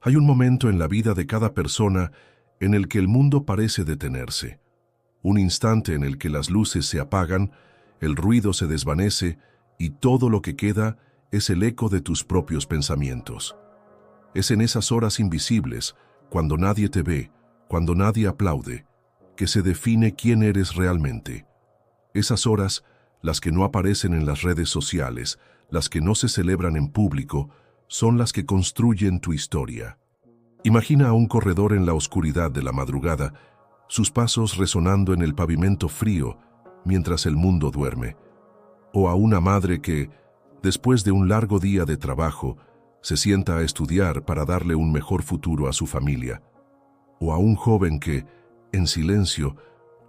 Hay un momento en la vida de cada persona en el que el mundo parece detenerse. Un instante en el que las luces se apagan, el ruido se desvanece y todo lo que queda es el eco de tus propios pensamientos. Es en esas horas invisibles, cuando nadie te ve, cuando nadie aplaude, que se define quién eres realmente. Esas horas, las que no aparecen en las redes sociales, las que no se celebran en público, son las que construyen tu historia. Imagina a un corredor en la oscuridad de la madrugada, sus pasos resonando en el pavimento frío mientras el mundo duerme. O a una madre que, después de un largo día de trabajo, se sienta a estudiar para darle un mejor futuro a su familia. O a un joven que, en silencio,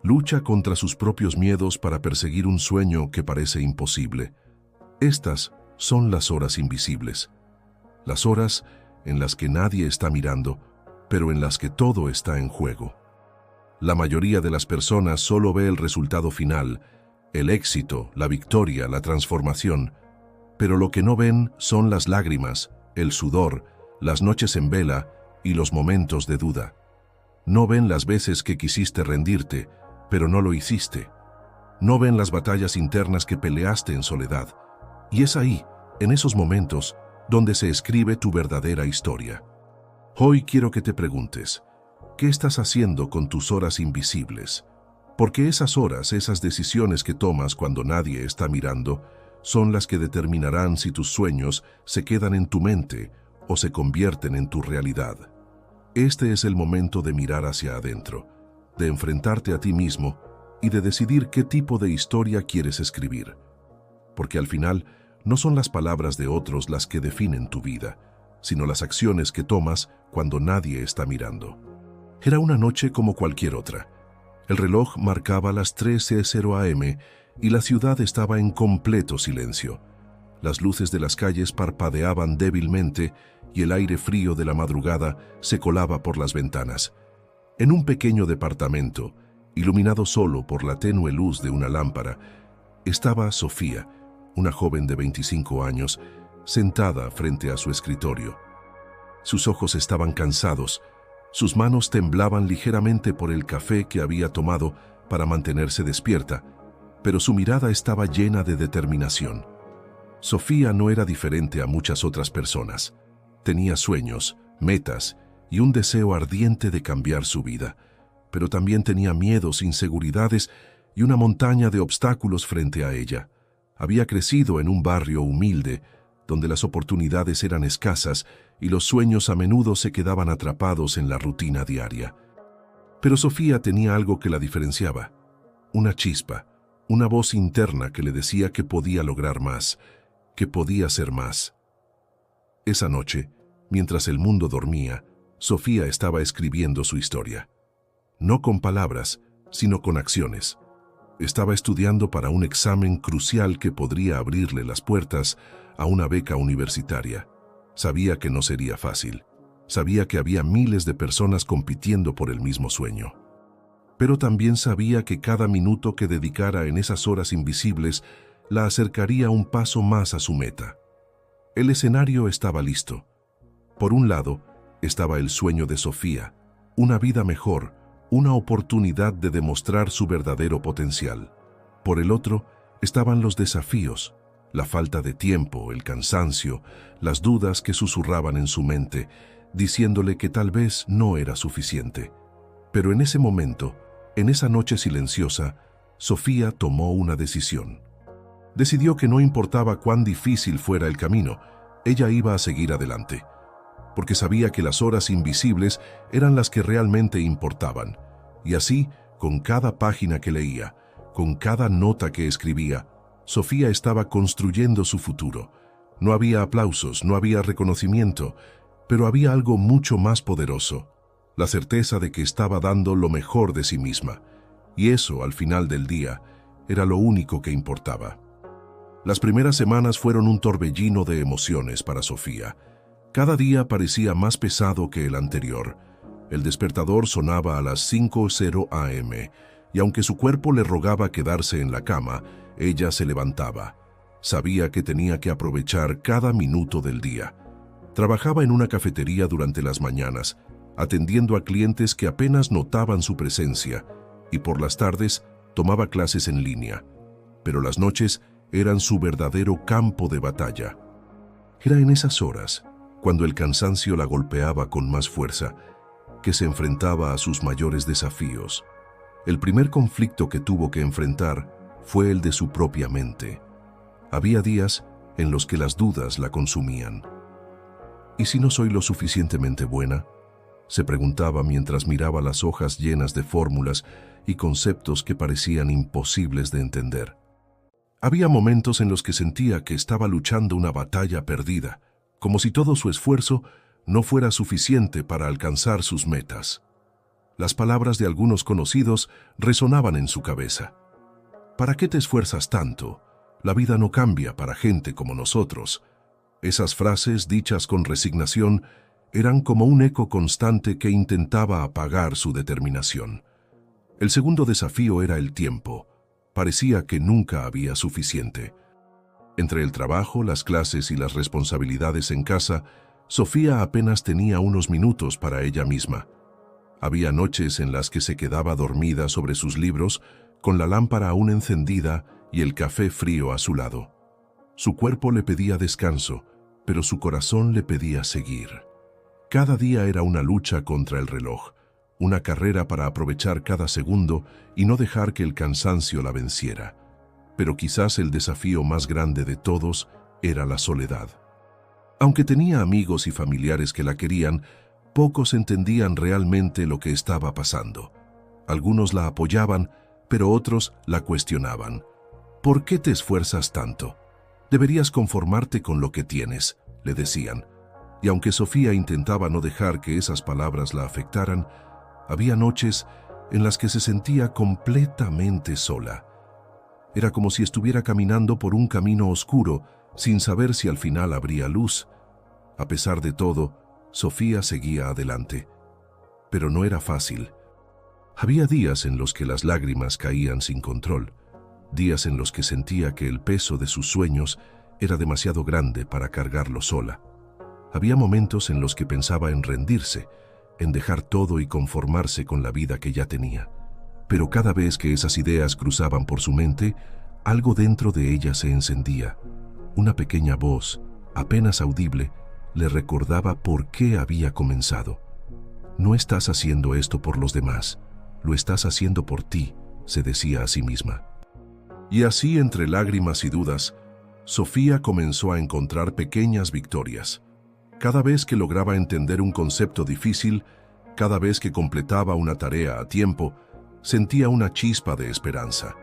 lucha contra sus propios miedos para perseguir un sueño que parece imposible. Estas son las horas invisibles. Las horas en las que nadie está mirando, pero en las que todo está en juego. La mayoría de las personas solo ve el resultado final, el éxito, la victoria, la transformación, pero lo que no ven son las lágrimas, el sudor, las noches en vela y los momentos de duda. No ven las veces que quisiste rendirte, pero no lo hiciste. No ven las batallas internas que peleaste en soledad. Y es ahí, en esos momentos, donde se escribe tu verdadera historia. Hoy quiero que te preguntes, ¿qué estás haciendo con tus horas invisibles? Porque esas horas, esas decisiones que tomas cuando nadie está mirando, son las que determinarán si tus sueños se quedan en tu mente o se convierten en tu realidad. Este es el momento de mirar hacia adentro, de enfrentarte a ti mismo y de decidir qué tipo de historia quieres escribir. Porque al final, no son las palabras de otros las que definen tu vida, sino las acciones que tomas cuando nadie está mirando. Era una noche como cualquier otra. El reloj marcaba las 13:00 am y la ciudad estaba en completo silencio. Las luces de las calles parpadeaban débilmente y el aire frío de la madrugada se colaba por las ventanas. En un pequeño departamento, iluminado solo por la tenue luz de una lámpara, estaba Sofía, una joven de 25 años, sentada frente a su escritorio. Sus ojos estaban cansados, sus manos temblaban ligeramente por el café que había tomado para mantenerse despierta, pero su mirada estaba llena de determinación. Sofía no era diferente a muchas otras personas. Tenía sueños, metas y un deseo ardiente de cambiar su vida, pero también tenía miedos, inseguridades y una montaña de obstáculos frente a ella. Había crecido en un barrio humilde, donde las oportunidades eran escasas y los sueños a menudo se quedaban atrapados en la rutina diaria. Pero Sofía tenía algo que la diferenciaba, una chispa, una voz interna que le decía que podía lograr más, que podía ser más. Esa noche, mientras el mundo dormía, Sofía estaba escribiendo su historia. No con palabras, sino con acciones. Estaba estudiando para un examen crucial que podría abrirle las puertas a una beca universitaria. Sabía que no sería fácil. Sabía que había miles de personas compitiendo por el mismo sueño. Pero también sabía que cada minuto que dedicara en esas horas invisibles la acercaría un paso más a su meta. El escenario estaba listo. Por un lado, estaba el sueño de Sofía, una vida mejor, una oportunidad de demostrar su verdadero potencial. Por el otro, estaban los desafíos, la falta de tiempo, el cansancio, las dudas que susurraban en su mente, diciéndole que tal vez no era suficiente. Pero en ese momento, en esa noche silenciosa, Sofía tomó una decisión. Decidió que no importaba cuán difícil fuera el camino, ella iba a seguir adelante, porque sabía que las horas invisibles eran las que realmente importaban. Y así, con cada página que leía, con cada nota que escribía, Sofía estaba construyendo su futuro. No había aplausos, no había reconocimiento, pero había algo mucho más poderoso, la certeza de que estaba dando lo mejor de sí misma. Y eso, al final del día, era lo único que importaba. Las primeras semanas fueron un torbellino de emociones para Sofía. Cada día parecía más pesado que el anterior. El despertador sonaba a las 5:00 am, y aunque su cuerpo le rogaba quedarse en la cama, ella se levantaba. Sabía que tenía que aprovechar cada minuto del día. Trabajaba en una cafetería durante las mañanas, atendiendo a clientes que apenas notaban su presencia, y por las tardes tomaba clases en línea. Pero las noches eran su verdadero campo de batalla. Era en esas horas, cuando el cansancio la golpeaba con más fuerza, que se enfrentaba a sus mayores desafíos. El primer conflicto que tuvo que enfrentar fue el de su propia mente. Había días en los que las dudas la consumían. ¿Y si no soy lo suficientemente buena?, se preguntaba mientras miraba las hojas llenas de fórmulas y conceptos que parecían imposibles de entender. Había momentos en los que sentía que estaba luchando una batalla perdida, como si todo su esfuerzo no fuera suficiente para alcanzar sus metas. Las palabras de algunos conocidos resonaban en su cabeza. ¿Para qué te esfuerzas tanto? La vida no cambia para gente como nosotros. Esas frases, dichas con resignación, eran como un eco constante que intentaba apagar su determinación. El segundo desafío era el tiempo. Parecía que nunca había suficiente. Entre el trabajo, las clases y las responsabilidades en casa, Sofía apenas tenía unos minutos para ella misma. Había noches en las que se quedaba dormida sobre sus libros, con la lámpara aún encendida y el café frío a su lado. Su cuerpo le pedía descanso, pero su corazón le pedía seguir. Cada día era una lucha contra el reloj, una carrera para aprovechar cada segundo y no dejar que el cansancio la venciera. Pero quizás el desafío más grande de todos era la soledad. Aunque tenía amigos y familiares que la querían, pocos entendían realmente lo que estaba pasando. Algunos la apoyaban, pero otros la cuestionaban. ¿Por qué te esfuerzas tanto? Deberías conformarte con lo que tienes, le decían. Y aunque Sofía intentaba no dejar que esas palabras la afectaran, había noches en las que se sentía completamente sola. Era como si estuviera caminando por un camino oscuro, sin saber si al final habría luz. A pesar de todo, Sofía seguía adelante. Pero no era fácil. Había días en los que las lágrimas caían sin control, días en los que sentía que el peso de sus sueños era demasiado grande para cargarlo sola. Había momentos en los que pensaba en rendirse, en dejar todo y conformarse con la vida que ya tenía. Pero cada vez que esas ideas cruzaban por su mente, algo dentro de ella se encendía. Una pequeña voz, apenas audible, le recordaba por qué había comenzado. No estás haciendo esto por los demás, lo estás haciendo por ti, se decía a sí misma. Y así, entre lágrimas y dudas, Sofía comenzó a encontrar pequeñas victorias. Cada vez que lograba entender un concepto difícil, cada vez que completaba una tarea a tiempo, sentía una chispa de esperanza.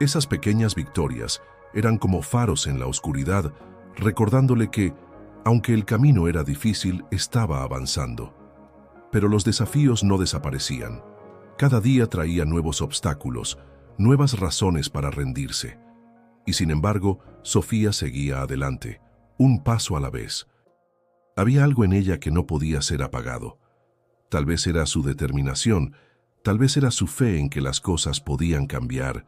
Esas pequeñas victorias eran como faros en la oscuridad, recordándole que, aunque el camino era difícil, estaba avanzando. Pero los desafíos no desaparecían. Cada día traía nuevos obstáculos, nuevas razones para rendirse. Y sin embargo, Sofía seguía adelante, un paso a la vez. Había algo en ella que no podía ser apagado. Tal vez era su determinación, tal vez era su fe en que las cosas podían cambiar,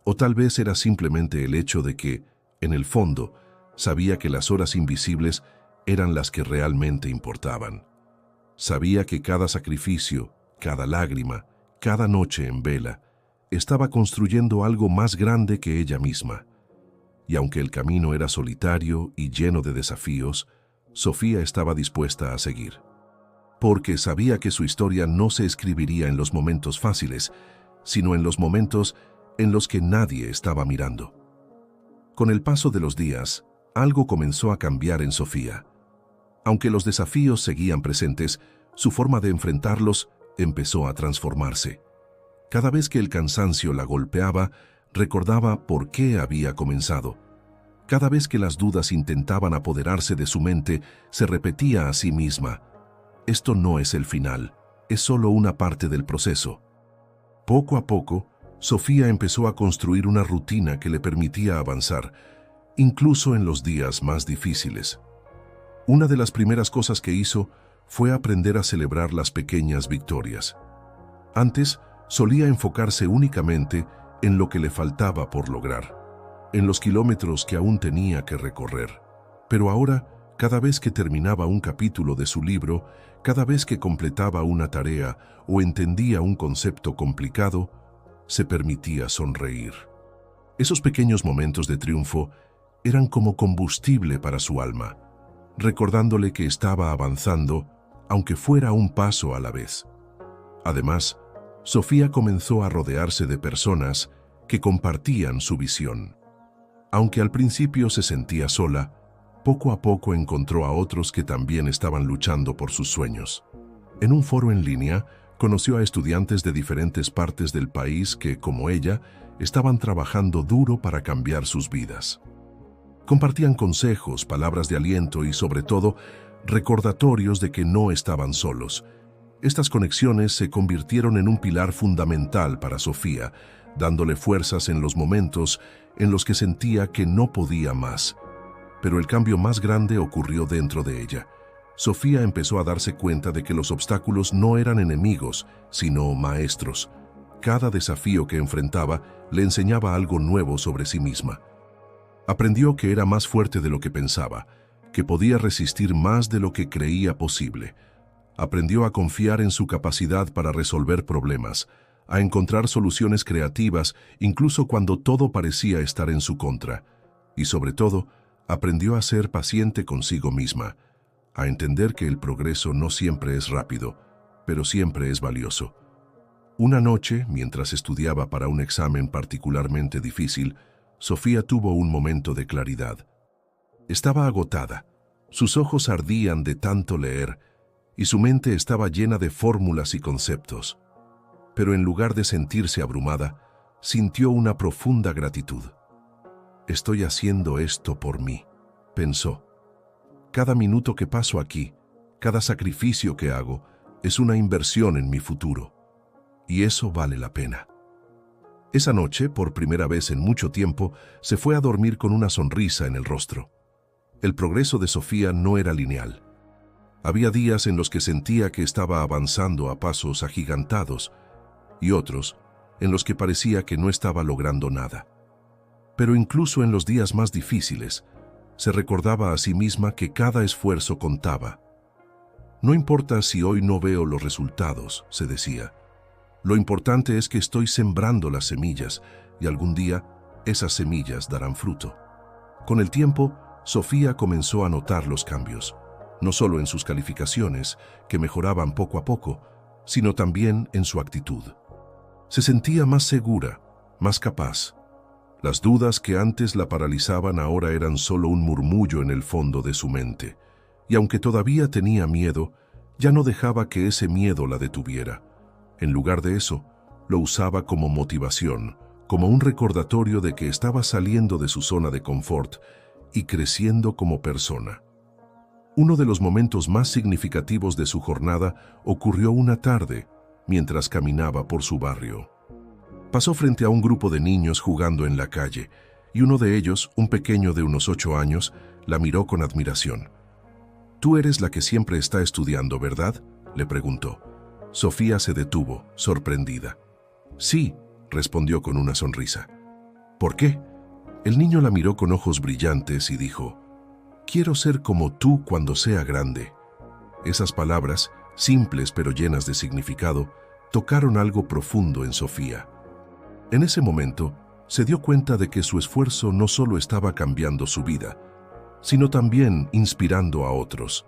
o tal vez era simplemente el hecho de que, en el fondo, sabía que las horas invisibles eran las que realmente importaban. Sabía que cada sacrificio, cada lágrima, cada noche en vela, estaba construyendo algo más grande que ella misma. Y aunque el camino era solitario y lleno de desafíos, Sofía estaba dispuesta a seguir. Porque sabía que su historia no se escribiría en los momentos fáciles, sino en los momentos en los que nadie estaba mirando. Con el paso de los días, algo comenzó a cambiar en Sofía. Aunque los desafíos seguían presentes, su forma de enfrentarlos empezó a transformarse. Cada vez que el cansancio la golpeaba, recordaba por qué había comenzado. Cada vez que las dudas intentaban apoderarse de su mente, se repetía a sí misma: esto no es el final, es solo una parte del proceso. Poco a poco, Sofía empezó a construir una rutina que le permitía avanzar, incluso en los días más difíciles. Una de las primeras cosas que hizo fue aprender a celebrar las pequeñas victorias. Antes, solía enfocarse únicamente en lo que le faltaba por lograr, en los kilómetros que aún tenía que recorrer. Pero ahora Cada vez que terminaba un capítulo de su libro, cada vez que completaba una tarea o entendía un concepto complicado, se permitía sonreír. Esos pequeños momentos de triunfo eran como combustible para su alma, recordándole que estaba avanzando, aunque fuera un paso a la vez. Además, Sofía comenzó a rodearse de personas que compartían su visión. Aunque al principio se sentía sola, poco a poco encontró a otros que también estaban luchando por sus sueños. En un foro en línea, conoció a estudiantes de diferentes partes del país que, como ella, estaban trabajando duro para cambiar sus vidas. Compartían consejos, palabras de aliento y, sobre todo, recordatorios de que no estaban solos. Estas conexiones se convirtieron en un pilar fundamental para Sofía, dándole fuerzas en los momentos en los que sentía que no podía más. Pero el cambio más grande ocurrió dentro de ella. Sofía empezó a darse cuenta de que los obstáculos no eran enemigos, sino maestros. Cada desafío que enfrentaba le enseñaba algo nuevo sobre sí misma. Aprendió que era más fuerte de lo que pensaba, que podía resistir más de lo que creía posible. Aprendió a confiar en su capacidad para resolver problemas, a encontrar soluciones creativas incluso cuando todo parecía estar en su contra. Y sobre todo, aprendió a ser paciente consigo misma, a entender que el progreso no siempre es rápido, pero siempre es valioso. Una noche, mientras estudiaba para un examen particularmente difícil, Sofía tuvo un momento de claridad. Estaba agotada, sus ojos ardían de tanto leer, y su mente estaba llena de fórmulas y conceptos. Pero en lugar de sentirse abrumada, sintió una profunda gratitud. «Estoy haciendo esto por mí», pensó. «Cada minuto que paso aquí, cada sacrificio que hago, es una inversión en mi futuro. Y eso vale la pena». Esa noche, por primera vez en mucho tiempo, se fue a dormir con una sonrisa en el rostro. El progreso de Sofía no era lineal. Había días en los que sentía que estaba avanzando a pasos agigantados y otros en los que parecía que no estaba logrando nada. Pero incluso en los días más difíciles, se recordaba a sí misma que cada esfuerzo contaba. «No importa si hoy no veo los resultados», se decía. «Lo importante es que estoy sembrando las semillas y algún día esas semillas darán fruto». Con el tiempo, Sofía comenzó a notar los cambios, no solo en sus calificaciones, que mejoraban poco a poco, sino también en su actitud. Se sentía más segura, más capaz. Las dudas que antes la paralizaban ahora eran solo un murmullo en el fondo de su mente, y aunque todavía tenía miedo, ya no dejaba que ese miedo la detuviera. En lugar de eso, lo usaba como motivación, como un recordatorio de que estaba saliendo de su zona de confort y creciendo como persona. Uno de los momentos más significativos de su jornada ocurrió una tarde, mientras caminaba por su barrio. Pasó frente a un grupo de niños jugando en la calle, y uno de ellos, un pequeño de unos 8 años, la miró con admiración. «Tú eres la que siempre está estudiando, ¿verdad?», le preguntó. Sofía se detuvo, sorprendida. «Sí», respondió con una sonrisa. «¿Por qué?». El niño la miró con ojos brillantes y dijo: «Quiero ser como tú cuando sea grande». Esas palabras, simples pero llenas de significado, tocaron algo profundo en Sofía. En ese momento, se dio cuenta de que su esfuerzo no solo estaba cambiando su vida, sino también inspirando a otros.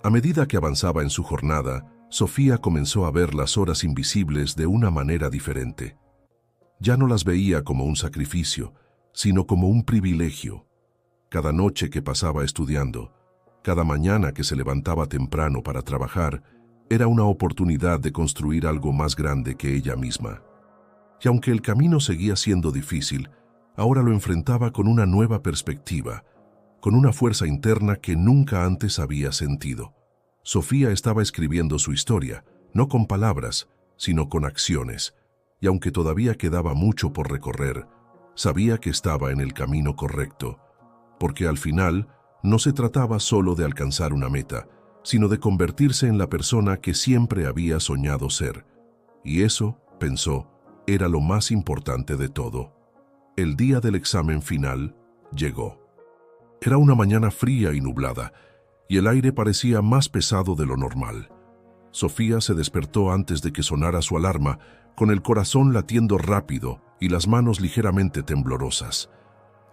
A medida que avanzaba en su jornada, Sofía comenzó a ver las horas invisibles de una manera diferente. Ya no las veía como un sacrificio, sino como un privilegio. Cada noche que pasaba estudiando, cada mañana que se levantaba temprano para trabajar, era una oportunidad de construir algo más grande que ella misma. Y aunque el camino seguía siendo difícil, ahora lo enfrentaba con una nueva perspectiva, con una fuerza interna que nunca antes había sentido. Sofía estaba escribiendo su historia, no con palabras, sino con acciones, y aunque todavía quedaba mucho por recorrer, sabía que estaba en el camino correcto, porque al final no se trataba solo de alcanzar una meta, sino de convertirse en la persona que siempre había soñado ser. Y eso, pensó, era lo más importante de todo. El día del examen final llegó. Era una mañana fría y nublada, y el aire parecía más pesado de lo normal. Sofía se despertó antes de que sonara su alarma, con el corazón latiendo rápido y las manos ligeramente temblorosas.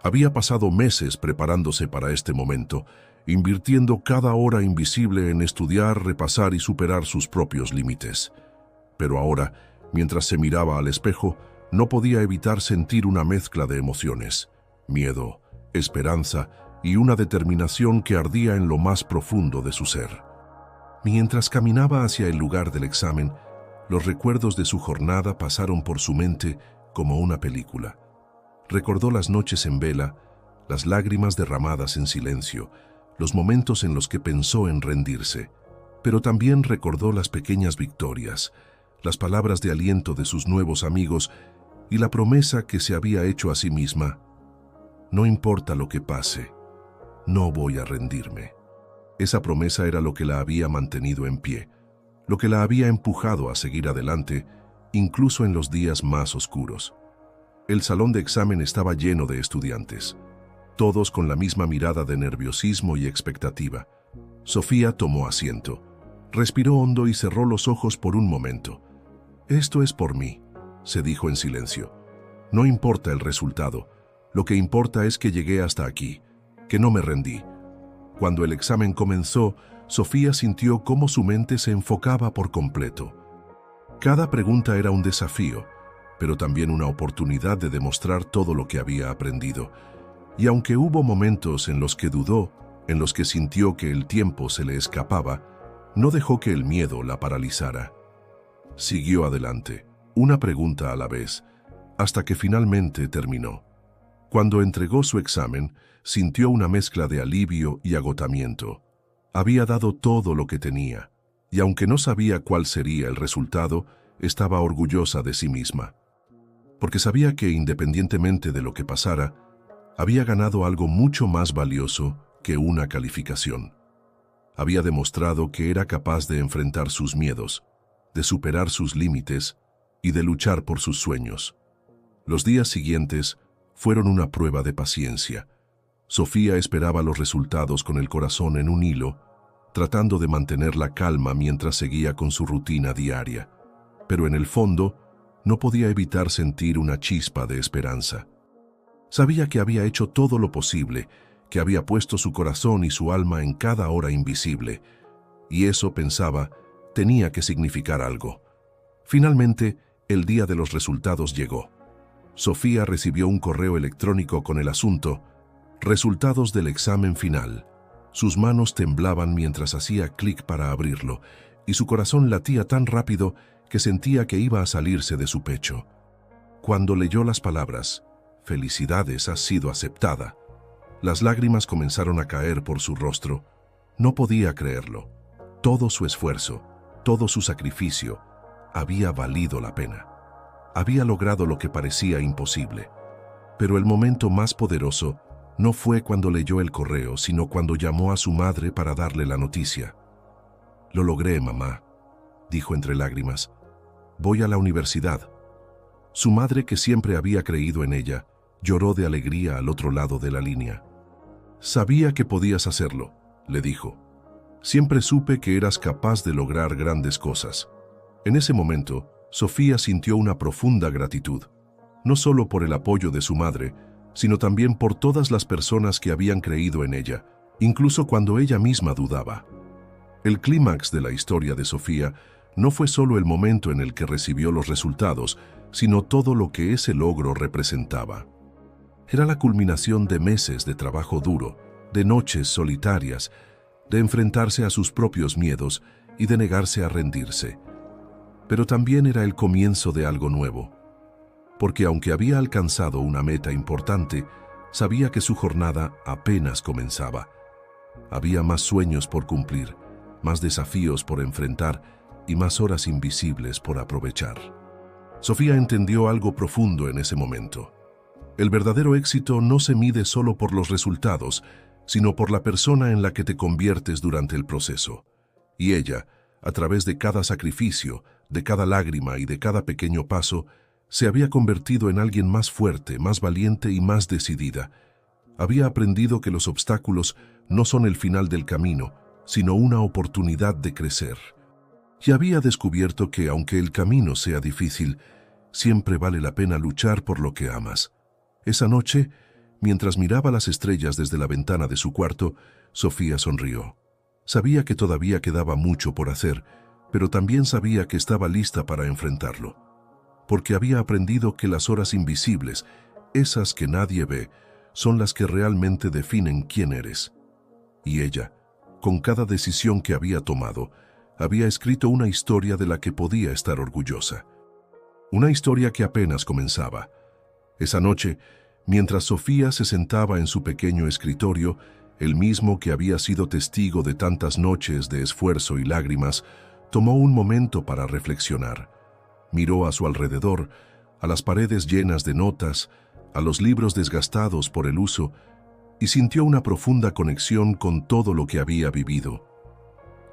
Había pasado meses preparándose para este momento, invirtiendo cada hora invisible en estudiar, repasar y superar sus propios límites. Pero ahora, mientras se miraba al espejo, no podía evitar sentir una mezcla de emociones: miedo, esperanza y una determinación que ardía en lo más profundo de su ser. Mientras caminaba hacia el lugar del examen, los recuerdos de su jornada pasaron por su mente como una película. Recordó las noches en vela, las lágrimas derramadas en silencio, los momentos en los que pensó en rendirse, pero también recordó las pequeñas victorias, las palabras de aliento de sus nuevos amigos y la promesa que se había hecho a sí misma: no importa lo que pase, no voy a rendirme. Esa promesa era lo que la había mantenido en pie, lo que la había empujado a seguir adelante, incluso en los días más oscuros. El salón de examen estaba lleno de estudiantes, todos con la misma mirada de nerviosismo y expectativa. Sofía tomó asiento, respiró hondo y cerró los ojos por un momento. «Esto es por mí», se dijo en silencio. «No importa el resultado, lo que importa es que llegué hasta aquí, que no me rendí». Cuando el examen comenzó, Sofía sintió cómo su mente se enfocaba por completo. Cada pregunta era un desafío, pero también una oportunidad de demostrar todo lo que había aprendido. Y aunque hubo momentos en los que dudó, en los que sintió que el tiempo se le escapaba, no dejó que el miedo la paralizara. Siguió adelante, una pregunta a la vez, hasta que finalmente terminó. Cuando entregó su examen, sintió una mezcla de alivio y agotamiento. Había dado todo lo que tenía, y aunque no sabía cuál sería el resultado, estaba orgullosa de sí misma. Porque sabía que, independientemente de lo que pasara, había ganado algo mucho más valioso que una calificación. Había demostrado que era capaz de enfrentar sus miedos, de superar sus límites y de luchar por sus sueños. Los días siguientes fueron una prueba de paciencia. Sofía esperaba los resultados con el corazón en un hilo, tratando de mantener la calma mientras seguía con su rutina diaria. Pero en el fondo, no podía evitar sentir una chispa de esperanza. Sabía que había hecho todo lo posible, que había puesto su corazón y su alma en cada hora invisible, y eso, pensaba, tenía que significar algo. Finalmente, el día de los resultados llegó. Sofía recibió un correo electrónico con el asunto: resultados del examen final. Sus manos temblaban mientras hacía clic para abrirlo, y su corazón latía tan rápido que sentía que iba a salirse de su pecho. Cuando leyó las palabras: «Felicidades, has sido aceptada», las lágrimas comenzaron a caer por su rostro. No podía creerlo. Todo su esfuerzo, todo su sacrificio, había valido la pena. Había logrado lo que parecía imposible. Pero el momento más poderoso no fue cuando leyó el correo, sino cuando llamó a su madre para darle la noticia. «Lo logré, mamá», dijo entre lágrimas. «Voy a la universidad». Su madre, que siempre había creído en ella, lloró de alegría al otro lado de la línea. «Sabía que podías hacerlo», le dijo. «Siempre supe que eras capaz de lograr grandes cosas». En ese momento, Sofía sintió una profunda gratitud, no solo por el apoyo de su madre, sino también por todas las personas que habían creído en ella, incluso cuando ella misma dudaba. El clímax de la historia de Sofía no fue solo el momento en el que recibió los resultados, sino todo lo que ese logro representaba. Era la culminación de meses de trabajo duro, de noches solitarias, de enfrentarse a sus propios miedos y de negarse a rendirse. Pero también era el comienzo de algo nuevo, porque aunque había alcanzado una meta importante, sabía que su jornada apenas comenzaba. Había más sueños por cumplir, más desafíos por enfrentar y más horas invisibles por aprovechar. Sofía entendió algo profundo en ese momento. El verdadero éxito no se mide solo por los resultados, sino por la persona en la que te conviertes durante el proceso. Y ella, a través de cada sacrificio, de cada lágrima y de cada pequeño paso, se había convertido en alguien más fuerte, más valiente y más decidida. Había aprendido que los obstáculos no son el final del camino, sino una oportunidad de crecer. Y había descubierto que, aunque el camino sea difícil, siempre vale la pena luchar por lo que amas. Esa noche, mientras miraba las estrellas desde la ventana de su cuarto, Sofía sonrió. Sabía que todavía quedaba mucho por hacer, pero también sabía que estaba lista para enfrentarlo. Porque había aprendido que las horas invisibles, esas que nadie ve, son las que realmente definen quién eres. Y ella, con cada decisión que había tomado, había escrito una historia de la que podía estar orgullosa. Una historia que apenas comenzaba. Esa noche, mientras Sofía se sentaba en su pequeño escritorio, el mismo que había sido testigo de tantas noches de esfuerzo y lágrimas, tomó un momento para reflexionar. Miró a su alrededor, a las paredes llenas de notas, a los libros desgastados por el uso, y sintió una profunda conexión con todo lo que había vivido.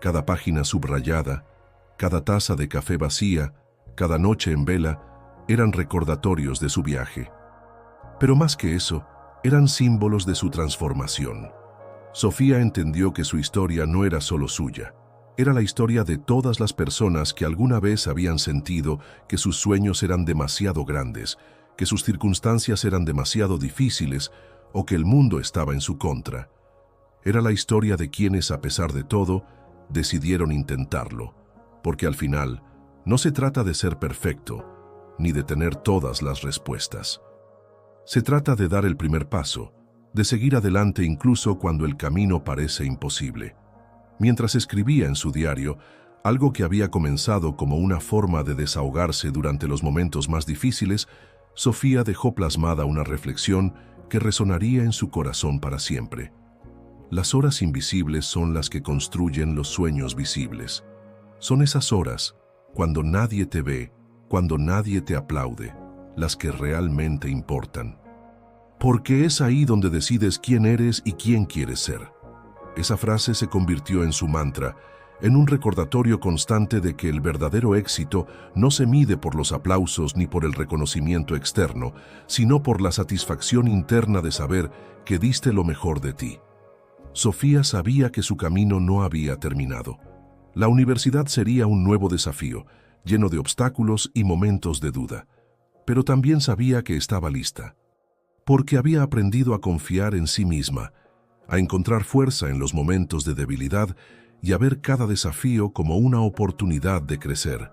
Cada página subrayada, cada taza de café vacía, cada noche en vela, eran recordatorios de su viaje. Pero más que eso, eran símbolos de su transformación. Sofía entendió que su historia no era solo suya. Era la historia de todas las personas que alguna vez habían sentido que sus sueños eran demasiado grandes, que sus circunstancias eran demasiado difíciles o que el mundo estaba en su contra. Era la historia de quienes, a pesar de todo, decidieron intentarlo, porque al final no se trata de ser perfecto, ni de tener todas las respuestas. Se trata de dar el primer paso, de seguir adelante incluso cuando el camino parece imposible. Mientras escribía en su diario, algo que había comenzado como una forma de desahogarse durante los momentos más difíciles, Sofía dejó plasmada una reflexión que resonaría en su corazón para siempre. Las horas invisibles son las que construyen los sueños visibles. Son esas horas, cuando nadie te ve, cuando nadie te aplaude, las que realmente importan. Porque es ahí donde decides quién eres y quién quieres ser. Esa frase se convirtió en su mantra, en un recordatorio constante de que el verdadero éxito no se mide por los aplausos ni por el reconocimiento externo, sino por la satisfacción interna de saber que diste lo mejor de ti. Sofía sabía que su camino no había terminado. La universidad sería un nuevo desafío, lleno de obstáculos y momentos de duda. Pero también sabía que estaba lista. Porque había aprendido a confiar en sí misma, a encontrar fuerza en los momentos de debilidad y a ver cada desafío como una oportunidad de crecer.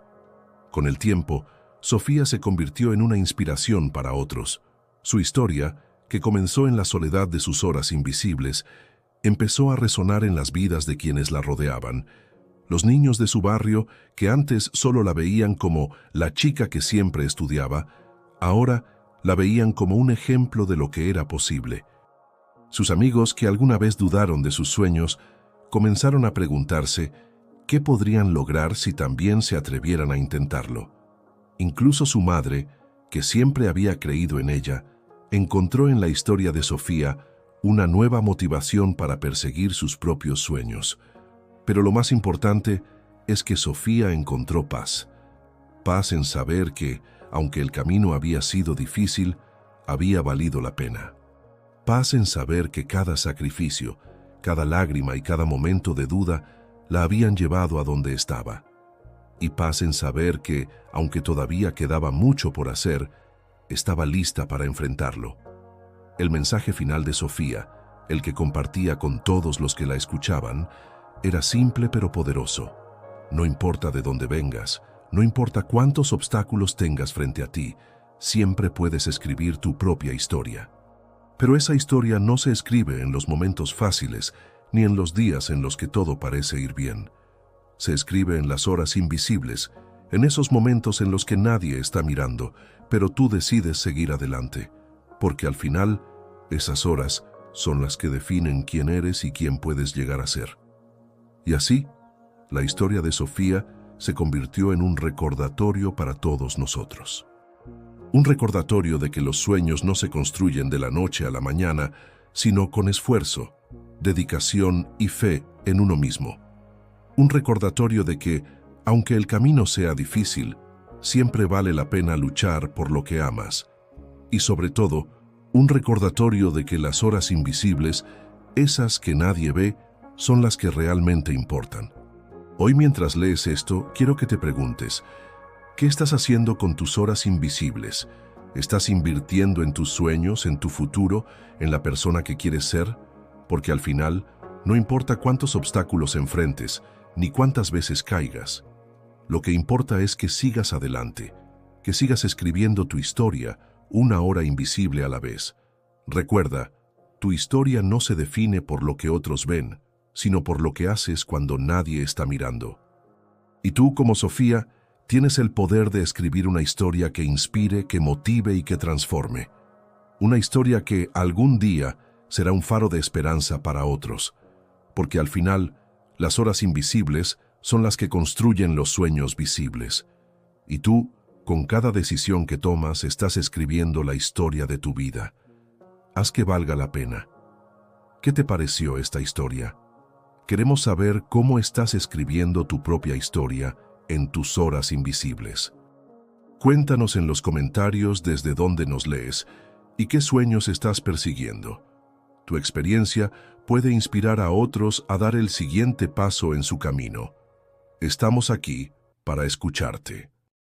Con el tiempo, Sofía se convirtió en una inspiración para otros. Su historia, que comenzó en la soledad de sus horas invisibles, empezó a resonar en las vidas de quienes la rodeaban. Los niños de su barrio, que antes solo la veían como la chica que siempre estudiaba, ahora la veían como un ejemplo de lo que era posible. Sus amigos, que alguna vez dudaron de sus sueños, comenzaron a preguntarse qué podrían lograr si también se atrevieran a intentarlo. Incluso su madre, que siempre había creído en ella, encontró en la historia de Sofía una nueva motivación para perseguir sus propios sueños. Pero lo más importante es que Sofía encontró paz. Paz en saber que, aunque el camino había sido difícil, había valido la pena. Paz en saber que cada sacrificio, cada lágrima y cada momento de duda la habían llevado a donde estaba. Y paz en saber que, aunque todavía quedaba mucho por hacer, estaba lista para enfrentarlo. El mensaje final de Sofía, el que compartía con todos los que la escuchaban, era simple pero poderoso. No importa de dónde vengas, no importa cuántos obstáculos tengas frente a ti, siempre puedes escribir tu propia historia. Pero esa historia no se escribe en los momentos fáciles, ni en los días en los que todo parece ir bien. Se escribe en las horas invisibles, en esos momentos en los que nadie está mirando, pero tú decides seguir adelante, porque al final, esas horas son las que definen quién eres y quién puedes llegar a ser. Y así, la historia de Sofía se convirtió en un recordatorio para todos nosotros. Un recordatorio de que los sueños no se construyen de la noche a la mañana, sino con esfuerzo, dedicación y fe en uno mismo. Un recordatorio de que, aunque el camino sea difícil, siempre vale la pena luchar por lo que amas. Y sobre todo, Un recordatorio de que las horas invisibles, esas que nadie ve, son las que realmente importan. Hoy mientras lees esto, quiero que te preguntes, ¿qué estás haciendo con tus horas invisibles? ¿Estás invirtiendo en tus sueños, en tu futuro, en la persona que quieres ser? Porque al final, no importa cuántos obstáculos enfrentes, ni cuántas veces caigas. Lo que importa es que sigas adelante, que sigas escribiendo tu historia, una hora invisible a la vez. Recuerda, tu historia no se define por lo que otros ven, sino por lo que haces cuando nadie está mirando. Y tú, como Sofía, tienes el poder de escribir una historia que inspire, que motive y que transforme. Una historia que algún día será un faro de esperanza para otros, porque al final, las horas invisibles son las que construyen los sueños visibles. Y tú, con cada decisión que tomas, estás escribiendo la historia de tu vida. Haz que valga la pena. ¿Qué te pareció esta historia? Queremos saber cómo estás escribiendo tu propia historia en tus horas invisibles. Cuéntanos en los comentarios desde dónde nos lees y qué sueños estás persiguiendo. Tu experiencia puede inspirar a otros a dar el siguiente paso en su camino. Estamos aquí para escucharte.